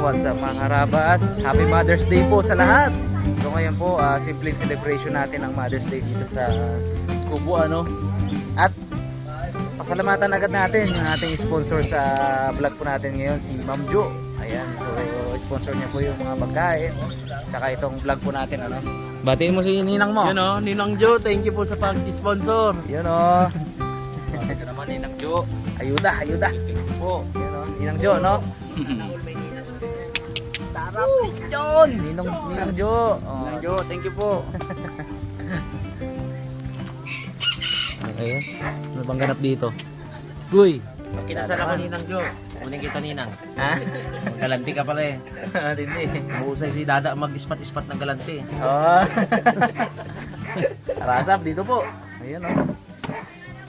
what's up mga karabas? Happy Mother's Day po sa lahat. So ngayon po, simpleng celebration natin ng Mother's Day dito sa Kubo, ano. At pasalamatan agad natin yung ating sponsor sa vlog po natin ngayon, si Ma'am Jo. Ayan, so sponsor niya po yung mga pagkain. Tsaka itong vlog po natin, ano. Batiin mo si Ninang mo. Yun o, Ninang Jo, thank you po sa pag-sponsor. Yun o. Ito naman Ninang Jo. Ayuda po. Yun o, Ninang Jo, no? Tarap, John. Ninang Jo. Ninang Jo, thank you po. Ayun. Ano bang ganap dito? Guy. Kinasal ako Ninang Jo. Kunin kita Ninang. Ha? Galanti ka pala eh. Hindi. Mahusay si Dada mag-ispat-ispat ng galanti. Oh. Arasap dito po. Ayun o.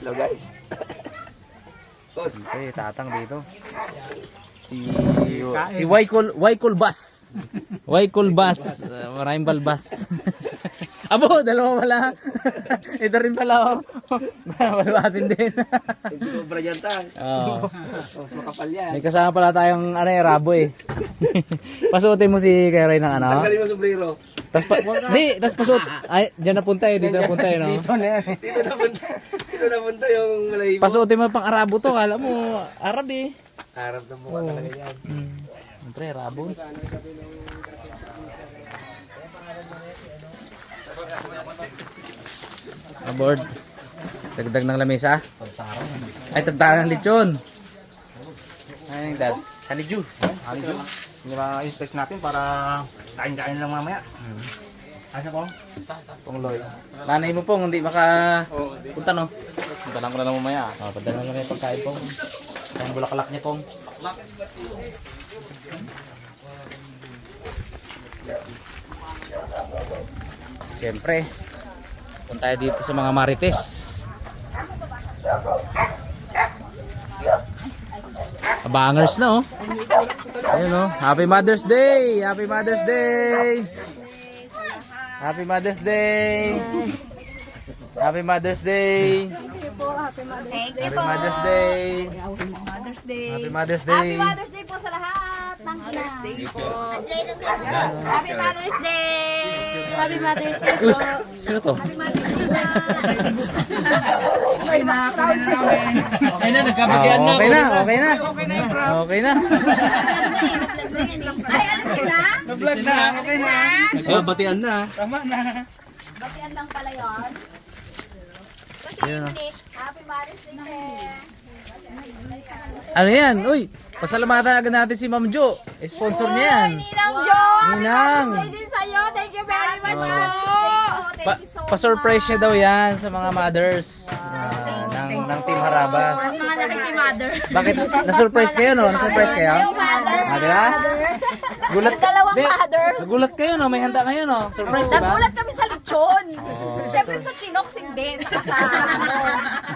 Hello guys. Okay, tatang dito. Si Waikol Bus. Waikol Bus. Maraming balbas. Abo, dalawa pala. Ito rin pala oh. Balbasin din. Hindi ko bradyantang. Oo. Mas makapal yan. May kasama pala tayong ano eh, rabo eh. Pasuotin mo si Kay Ray ng ano. Tanggalin mo sombrero. Tas pasuot. Ay, diyan napunta eh, dito napunta eh, no. Dito napunta yung malay mo. Pasuotin mo pang Arabo to, kala mo Arab eh. Harap ng mukha talaga yan. Siyempre, Arabos. Aboard. Dagdag ng lamesa. Ay, tagtahan ng lechon. Ay, that's honeydew. Honeydew. Hindi ba i-stress natin para kain-kain lang mamaya? Asa po? Pong Loy. Nanay mo pong, hindi maka punta no? Punta lang ko na lang mamaya. Punta lang yung pagkain pong. Ang bulaklak niya pong. Siyempre, punta tayo dito sa mga marites. Abangers na oh. Ayun oh. Happy Mother's Day! Happy Mother's Day! Happy Mother's Day! Happy Mother's Day! Happy Mother's Day. Happy Mother's Day! Mother's Day. Happy Mother's Happy Day! Mother's Day po sa lahat ng Mother's Day po. Happy Mother's Day. Happy Mother's Day po. Sino to? Happy Mother's Day po. Okay na, okay na, nagkabatian na. Okay na, okay na. Okay na. Ay, ano sila? Vlog na, okay na. Nagkabatian na. Tama na. Batian lang pala yun. Kasi Ayun, oh. Happy Mother's Day. Ano yan? Uy, pasalamatan agad natin si Ma'am Jo. Sponsor niya yan. Ninang Jo! Ninang. Happy Mother's Day din sa'yo. Thank you very much po. Thank you so much. Pa-surprise niya daw yan sa mga mothers ng Team Harabas. Mga nakikimother. Bakit? Na-surprise kayo, no? Na-surprise kayo? Mother. Ah, di ba? Gulat Dalawang Di, mothers. Nagulat kayo, no? May handa kayo, no? Surprise, di ba? Nagulat kami sa lechon. Oh, Siyempre sa chinoks hindi, saka sa ano.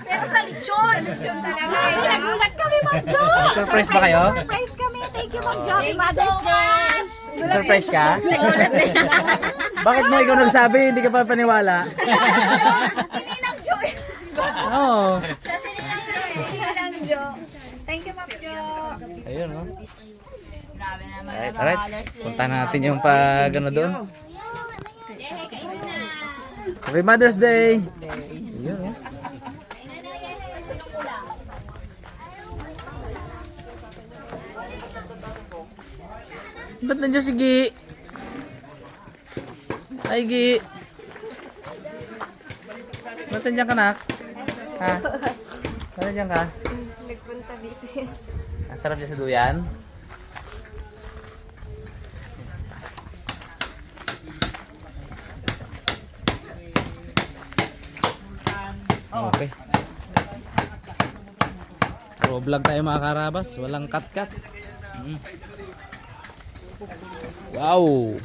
Pero sa lechon. Lechon talaga. Nagulat kami, Ma'am Jo. Surprise ba kayo? Surprise kami. Thank you, Ma'am Jo. Happy Mother's Day. Surprise ka? Bakit mo ikaw nagsabi, hindi ka pa paniwala? Si Ninang Jo. Oo. Siya si Ninang Jo. Ninang Jo. Thank you, Ma'am Jo. Ayun, no? Grabe naman. Alright. Punta natin yung pag ano doon. Happy Mother's Day! Ayun, no? Ba't nandiyan si Gi? Ay, Gi. Ba't nandiyan ka, nak? Ha? Ba't nandiyan ka? Nagpunta dito. Ang sarap niya sa duyan. Okay. So, vlog tayo mga karabas. Walang cut-cut. Wow!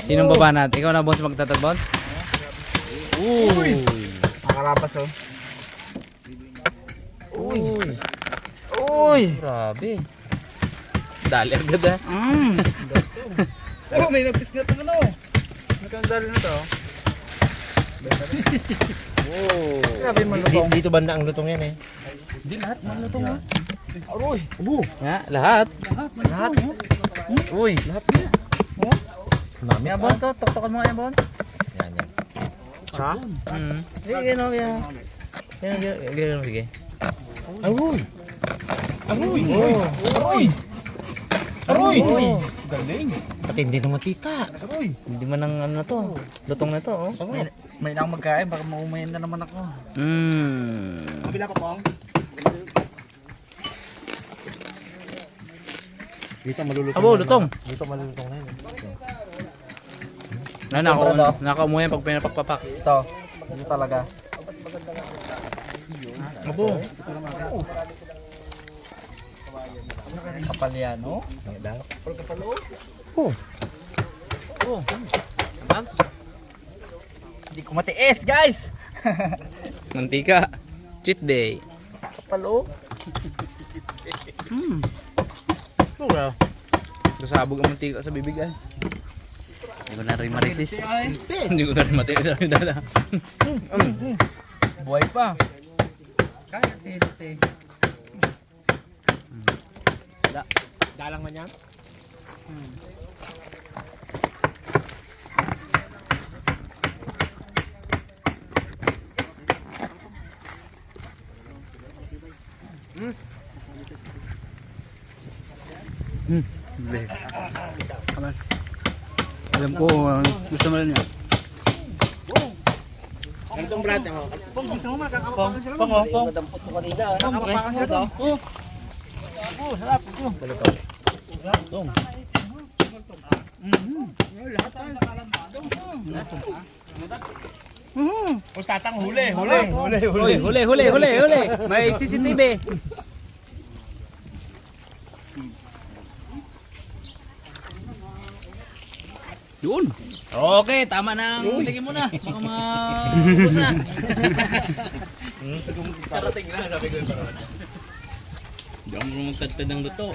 Sinong baba natin? Ikaw na, Bones, magtatag, Bones? Uy! Makarabas oh. Uy! Uy! Grabe. Dali agad ah. Oh, may nagpisngat naman oh. Magkang dali na to. Wow. Grabe malutong. Dito banda ang lutong yan eh. Hindi lahat malutong ha. Aroy, abo. Nga, lahat. Lahat. Uy. Lahat na. Dami Yan, Bons, to. Tuktokan mo nga yan, Bons. Yan yan. Ha? Sige, gano'n, gano'n. Gano'n, sige. Aroy! Aroy! Aroy! Aroy! Galing. Pati hindi naman tika. Aroy. Hindi man ang ano na to. Lutong na to, oh. May na akong magkain, baka maumayan na naman ako. Kabila pa pong. Dito malulutong. Abo, lutong. Dito malulutong na yun. Nakaumo yan pag pinapakpapak. Ito, ito talaga. Abo. Kapal yan, no? Oh. Hindi ko matiis, guys! Mantika. Cheat day. Kapal, oh. Wala. Gasabog ang mantika sa bibig ay. Hindi ko na rin ma-resist. Hindi ko na rin matiis sa dala. Buhay pa. Kaya, tete. Dalang man yan? Alam ko, gusto mo rin yan. Ano itong brad mo? Nadampot ko kanina. Nakapakan sila to. Sarap. Pustatang huli. Huli. May CCTV. Yun. Okay, tama na. Tingin mo na. Baka maubos na. Karating na, sabi ko yung parang. Hindi ako magtagtad ng luto.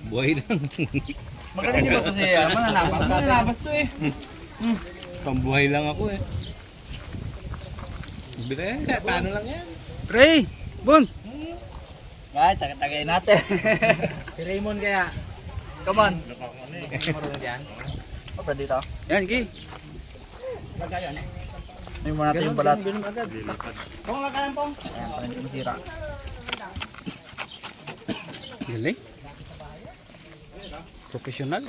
Buhay lang. Magaling di ba kasi mananabas? Mananabas to eh. Pambuhay lang ako eh. Paano lang yan? Ray! Bons! Ay, tagay natin. Si Raymond kaya. Come on. Marunong dyan. Apa dito? Yan, Gi. May muna natin yung balat. Ganun agad. Pong lakayan pong. Ayan, parang hindi masira. Galing. Professional.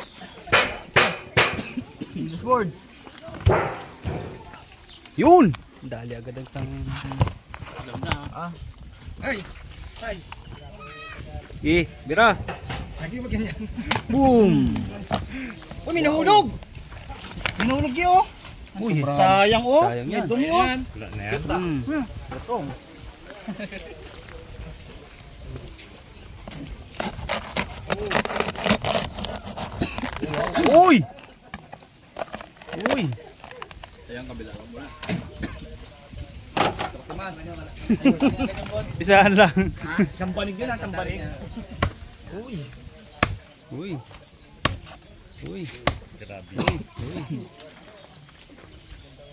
Words. Yun! Dali agad ang sang... Ay! Gi, bira. Lagi ba ganyan? Boom! Uy, may nahulog! May nahulog yun! Uy, sayang oh! Sayang yan. May dumi oh! Wala na yan. Gatong. Uy! Uy! Isahan lang. Sambanig yun ah, sambanig. Uy! Uy! Grabe. Uy!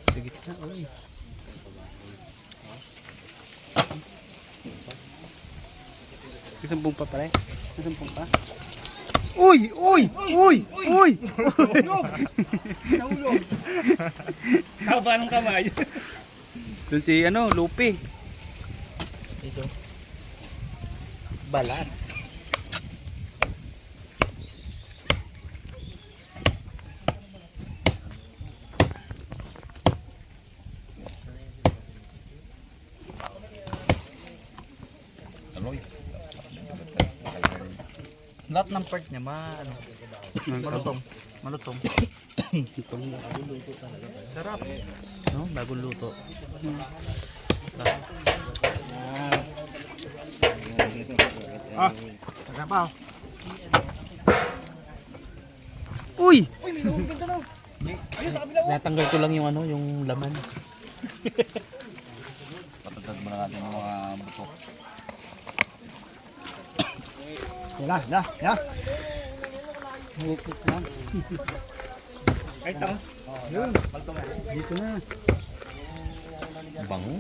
Sa gitna, uy. Isampung pa pala eh. Isampung pa. Uy! Nahulog! Haba ng kamay. Doon si ano, Lupi. Iso. Balat. Lahat ng part niya malutong. Malutong. Sarap. No, bagong luto. Sarap pa. Uy! Uy, may nahulog ganda no. Ayun sa kabila oh. Natanggal ko lang yung ano, yung laman. Patagdag mo na natin yung mga buto. Ya. Hukuk lang. Kahit ako. Yun. Dito na. Bango.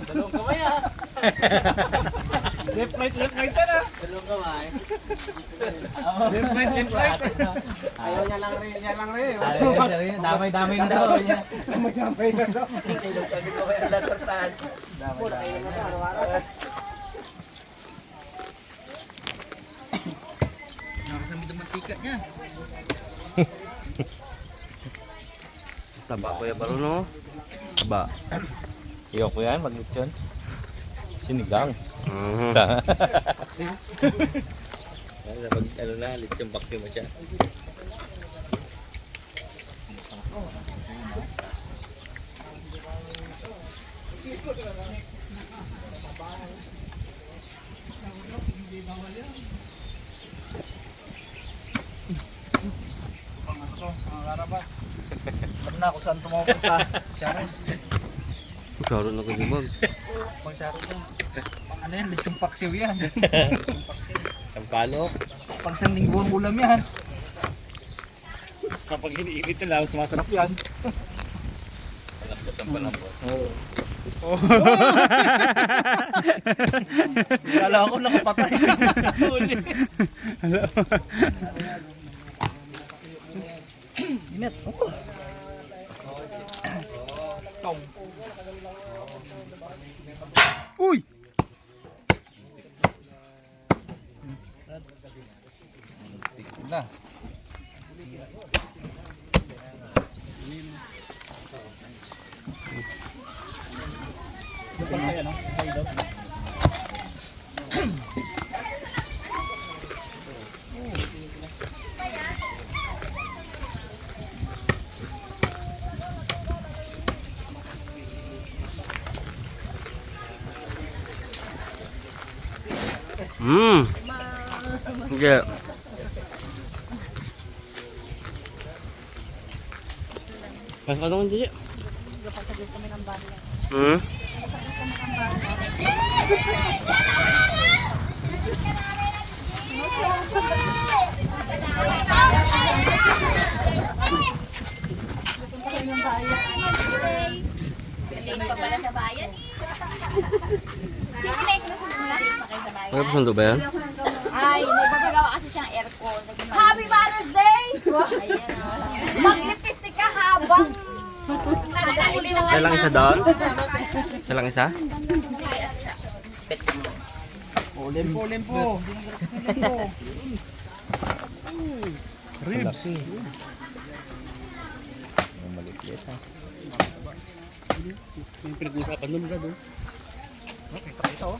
Dalawang kamay ah. Left right na. Dalawang kamay. Left right. Ayaw niya lang rin. Damay-damay na daw. Damay na daw. Ilong kagit ko kaya lasartaan. Damay-damay na. Nakasamit ang mantika niya. Taba ko yung baro no? Taba. Iyo ko yan, mag-lechon. Sinigang. Sa paksi. Pag ano na, lechon paksi mo siya. Alam na kung saan tumapunta. Sharon. Karoon ako gumag. Pang Sharon yan. Pang ano yan, lechong paksiw yan. Sampalok. Pang sanlingguang ulam yan. Kapag hiniinit na lang, sumasarap yan. Palambot ang palambot. Kala ko nakapatay. Huli. Init. Uy! Na. Yeah. Pas patong dito. Galing pa pala sa bayan. Sino na yung nasunod na? Pa kayo sa bayan? Ano pasundo ba yan? Ay, nagpapagawa kasi siyang aircon. Happy Mother's Day! Ayan o. Mag-lipstick ka habang nag-auli ng Isa lang isa doon? Isa lang isa? Lempo. Ribs. Yung pinag-uusapan nun na doon. Okay, pakita oh.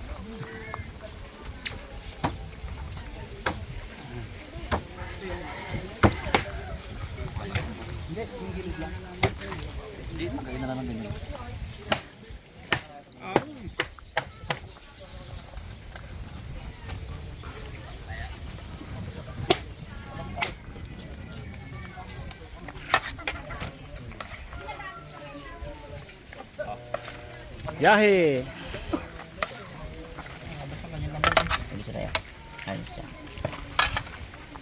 Hindi, magayin na lang ng ganyan. Yahe!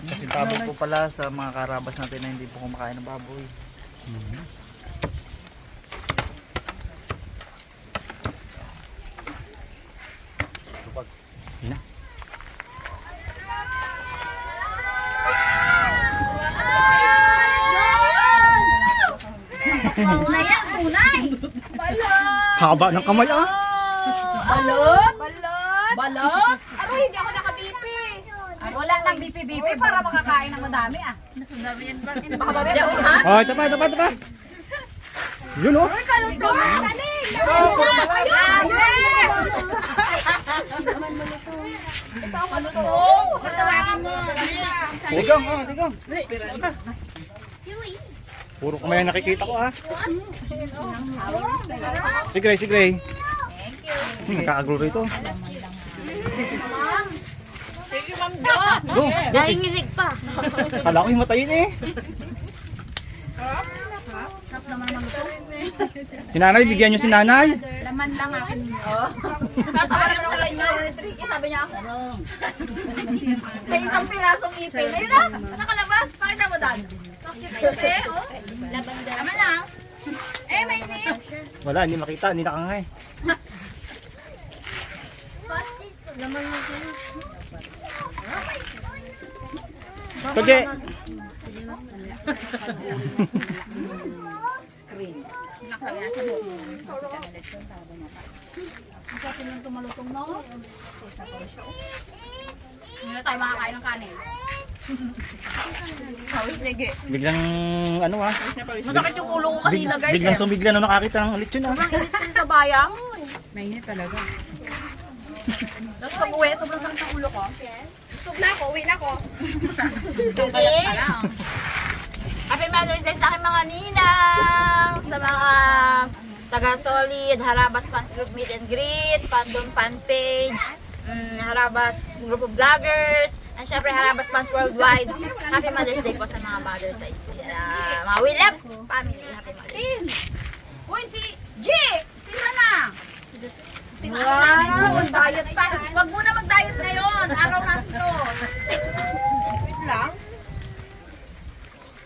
Kasi tabi po pala sa mga karabas natin na hindi po kumakain ng baboy. Ayan, tunay! Haba ng kamay ah! Balot? Balot? Aray, hindi ako naka-BP. Wala nang BP para makakain ng madami ah. Nasunami yan ba? Baka babaya ha? Oh, ito pa. Yun oh! Kaluto! Daling! Ito ang malutong! Patawagin mo! Tigang. Chewy! Puro kamay ang nakikita ko ah. Sige. Nakakagulo rito. Nanginginig pa. Kala ko himatayin eh. Sarap naman naman ito. Si nanay, bigyan nyo si nanay. Laman lang akin. Oo. Tatawa naman ako sa inyo. Tricky, sabi niya ako. Sa isang pirasong ipin. Ayun na, nakalabas. Pakita mo, Dan. Cute eh, oh. Tama na. Eh, may inip. Wala, hindi makita, hindi nakangay. Toge! Nakaya sa buong. Ang sarap lang tumalutong, no? Hindi na tayo makakain ng kanin. Hawis lagi. Biglang, ano ah, Masakit yung ulo ko kanina, guys. biglang sumigla nung nakakita ng lechon ah. Sobrang init kasi sa bayang. Mainit talaga. Tapos pag uwi, sobrang sakit ng ulo ko. Sub na ako, uwi na ako. Happy Mother's Day sa aking mga ninang, sa mga taga-solid, Harabas Fans Group Meet and Greet, Fandom Fan Page, Harabas Group of Vloggers, and syempre Harabas Fans Worldwide. Happy Mother's Day po sa mga mothers sa mga We Loves family. Happy Mother's Day. Uy, si G! Tira na! Wow! Mag-diet pa! Huwag muna mag-diet ngayon! Araw natin to! Wait lang.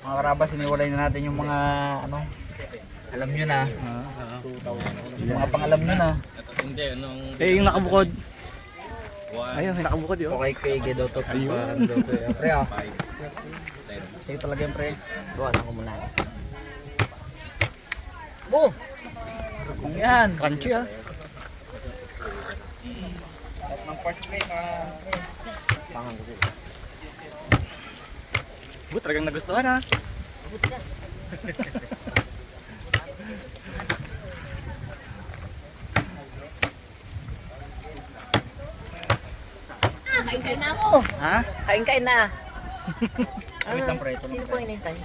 Mga karabas, iniwalay na natin yung mga ano, alam nyo na. Yung mga pangalam nyo na. Hindi, anong... Eh, yung nakabukod. Ayun, may nakabukod yun. Okay, kay daw to. Parang daw to. Pre, ah. Sige talaga yung pre. Buwasan ko muna. Bu! Kung yan. Crunchy ah. Talagang nagustuhan ah. Kain na ako! Ha? Kain na! Wait lang pre. Sino po inintay?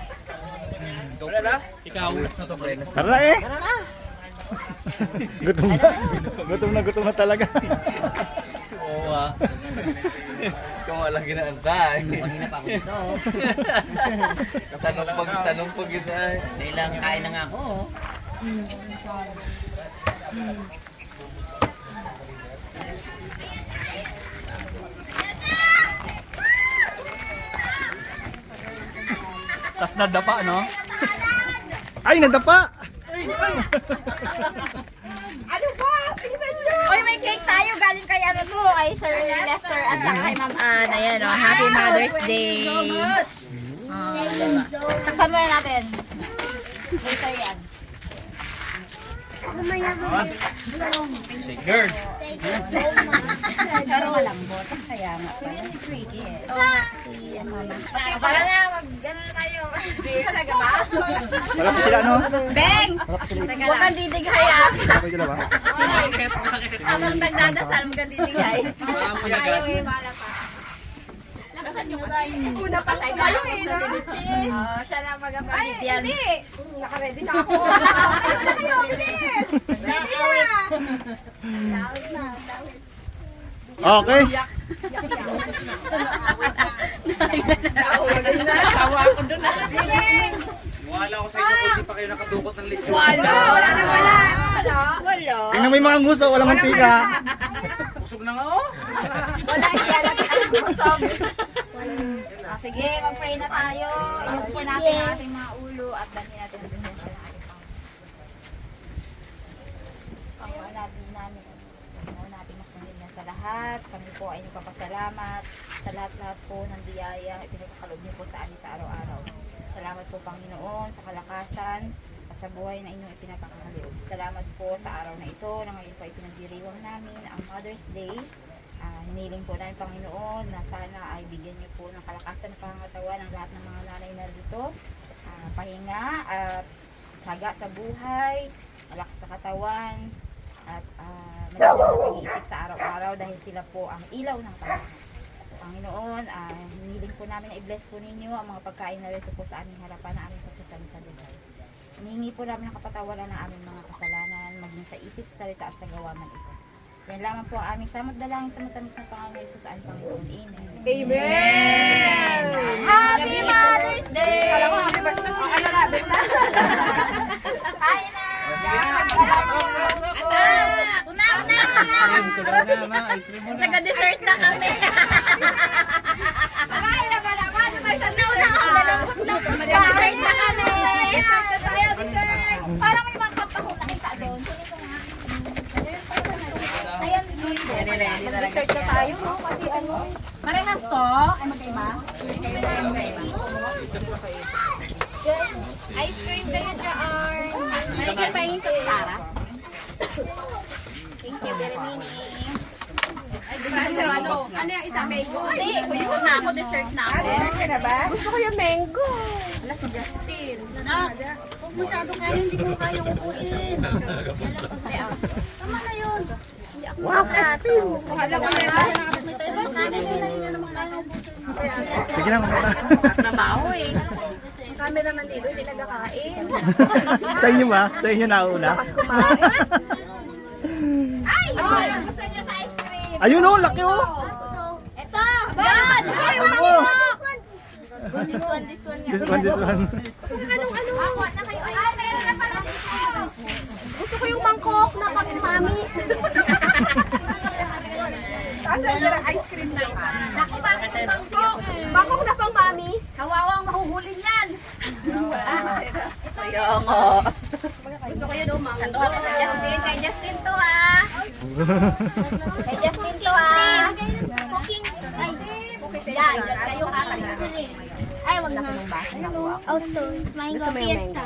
Wala na? Ikaw. Last na to pre. Tara na eh. Gutom na. Gutom na talaga. Oo ah. Ikaw nga lang ginaantay. Kanina pa ako dito. Tanong pag ito ay. Kailang kain na nga ako. Tas nadapa no? Ay, nadapa! Ano ba? Pinisan nyo! Oy, may cake tayo. Galing kay ano to, kay Sir Lester at saka kay Ma'am Ann. Ayan o, Happy Mother's Day. Takpan mo na natin. Ito yan. Girl! Pero malambot. Kaya nga. Tricky eh. Oo nga, si Mama. Para na, mag-ano na tayo. Talaga ba? Wala pa sila ano? Beng! Huwag kang didighay ah. Okay sila ba? Habang nagdadasal, huwag kang didighay. Ayaw eh, mahala pa. Una pa tayo kayo eh, no? Oo, siya na mag-abagit yan. Ay, hindi! Naka-ready na ako. Naka-ready kayo, bilis! Okay. Wala ko sa inyo kung di pa kayo nakadukot ng lechon. Wala! Wala! Tingnan mo yung mga nguso, walang mantika. Busog na nga oh. Wala, hindi natin ang kusog. Sige, mag-pray na tayo. Ayusin natin ang ating mga ulo at dami natin ang presensya ng ating Panginoon natin magpamilya sa lahat. Kami po ay nagpapasalamat sa lahat-lahat po ng biyaya ipinagkakalob niyo po sa amin sa araw-araw. Salamat po Panginoon sa kalakasan at sa buhay na inyong ipinagkakalob. Salamat po sa araw na ito na ngayon po ay pinagdiriwang namin ang Mother's Day. Hiniling po namin Panginoon na sana ay bigyan niyo po ng kalakasan at pangangatawan ng lahat ng mga nanay na dito. Pahinga at tiyaga sa buhay, malakas sa katawan, at pag-iisip sa araw-araw dahil sila po ang ilaw ng panahon. Panginoon, hiniling po namin na i-bless po ninyo ang mga pagkain na rito po sa aming harapan na aming pagsasalusaluday. Hinihingi po namin ang kapatawaran ng aming mga kasalanan, maging sa isip, salita at sa gawa man ito. Yan lamang po ang aming samot dalangin sa matamis na pangalan ni Jesus ang Panginoon. Amen. Amen! Happy Mother's Day! Kala ko happy birthday. Ano na, benta? Kain na! Nag-dessert na kami. Kain na pala. Paano ba isang Mag-dessert na kami. Dessert na tayo, dessert! Parang may mga kampahong nakita doon. Ayan, mag-dessert na tayo, no? Kasi ano, Parehas to? Ay, magkaiba? Ice cream kayo, Jar. Maligyan pa yung ito, Sarah. Thank you, Berimini. Ano yung isang mango? Hindi, gusto na ako, dessert na ako. gusto ko yung mango. Wala si Justin. Huwag masyadong kaya, hindi ko kaya upuin. Tama na yun. Hindi ako makakato. Alam ko na nakatagmay tayo. Kanin yun, hindi na naman kaya upusin. Sige na, mamaya. Trabaho eh. Ang camera man dito, hindi nagkakain. Sa inyo ba? Sa inyo nauna? Ay! Gusto niyo sa ice cream? Ayun oh, laki oh! Ito! Yan! This one nga. This one. Ako na kayo. Ay, meron na pala dito. Gusto ko yung mangkok na pang mami. Kasi ang ice cream na isa. Naku, bakit yung bangkok? Mangkok na pang mami. Kawawang mahuhulin yan. Gusto ko yun umang. Ito ako sa Justin. Kay Justin to ah. Kay Justin to ah. Cooking. Ay, yan. Diyan kayo ha. Ay, wag na. Oh, stone. Mango fiesta.